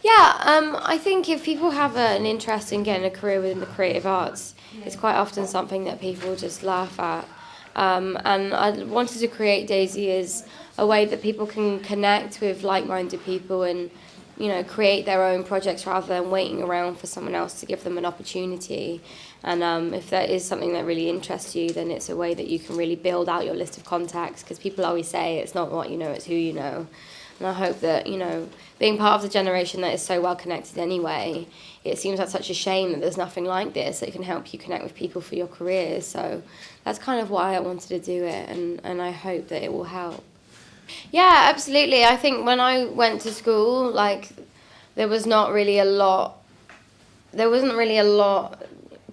I think if people have an interest in getting a career within the creative arts, it's quite often something that people just laugh at. And I wanted to create Daisy as a way that people can connect with like-minded people and, create their own projects rather than waiting around for someone else to give them an opportunity. And if that is something that really interests you, then it's a way that you can really build out your list of contacts, because people always say it's not what you know, it's who you know. And I hope that, being part of the generation that is so well connected anyway, it seems like such a shame that there's nothing like this that can help you connect with people for your careers. So that's kind of why I wanted to do it, and I hope that it will help. Yeah, absolutely. I think when I went to school, there was not really a lot, there wasn't really a lot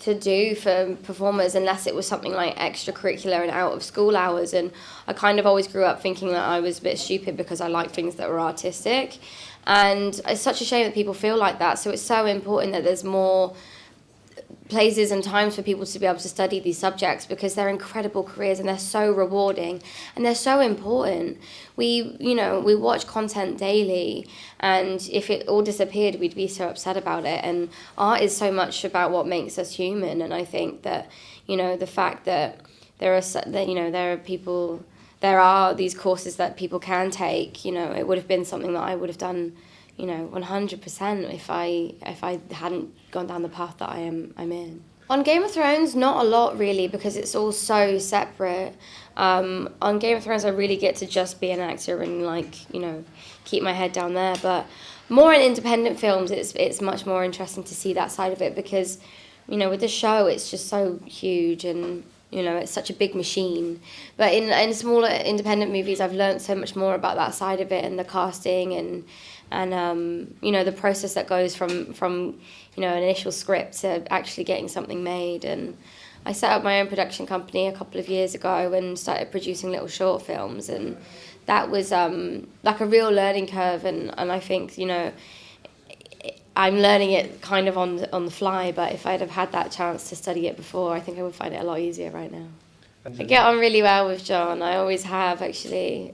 to do for performers unless it was something like extracurricular and out of school hours, and I kind of always grew up thinking that I was a bit stupid because I liked things that were artistic, and it's such a shame that people feel like that. So it's so important that there's more places and times for people to be able to study these subjects, because they're incredible careers and they're so rewarding and they're so important. We watch content daily, and if it all disappeared, we'd be so upset about it. And art is so much about what makes us human. And I think that, the fact that there are these courses that people can take, it would have been something that I would have done 100% if I hadn't gone down the path that I'm in. On Game of Thrones, not a lot really, because it's all so separate. On Game of Thrones, I really get to just be an actor and keep my head down there. But more in independent films, it's much more interesting to see that side of it, because with the show, it's just so huge and it's such a big machine. But in smaller independent movies, I've learned so much more about that side of it, and the casting and the process that goes from an initial script to actually getting something made. And I set up my own production company a couple of years ago and started producing little short films, and that was like a real learning curve. And I think I'm learning it kind of on the fly, but if I'd have had that chance to study it before, I think I would find it a lot easier right now. I get on really well with John. I always have, actually.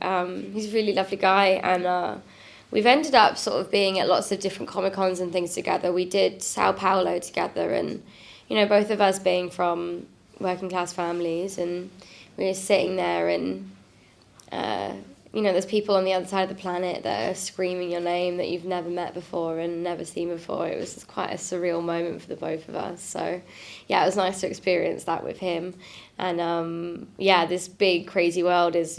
He's a really lovely guy, and we've ended up sort of being at lots of different Comic-Cons and things together. We did Sao Paulo together, and both of us being from working class families, and we were sitting there, and there's people on the other side of the planet that are screaming your name that you've never met before and never seen before. It was just quite a surreal moment for the both of us. So, yeah, it was nice to experience that with him. And, this big, crazy world is,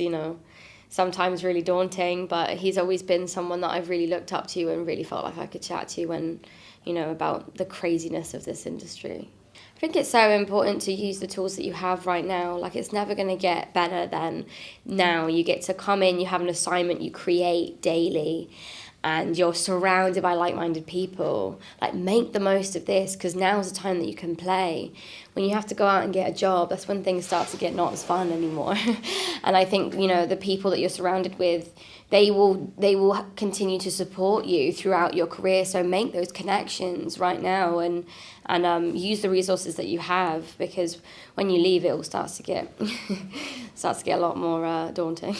sometimes really daunting, but he's always been someone that I've really looked up to and really felt like I could chat to when, about the craziness of this industry. I think it's so important to use the tools that you have right now. It's never going to get better than now. You get to come in, you have an assignment, you create daily, and you're surrounded by like-minded people. Make the most of this, because now's the time that you can play. When you have to go out and get a job, that's when things start to get not as fun anymore. And I think, the people that you're surrounded with, they will continue to support you throughout your career. So make those connections right now, and use the resources that you have, because when you leave, it all starts to get a lot more daunting.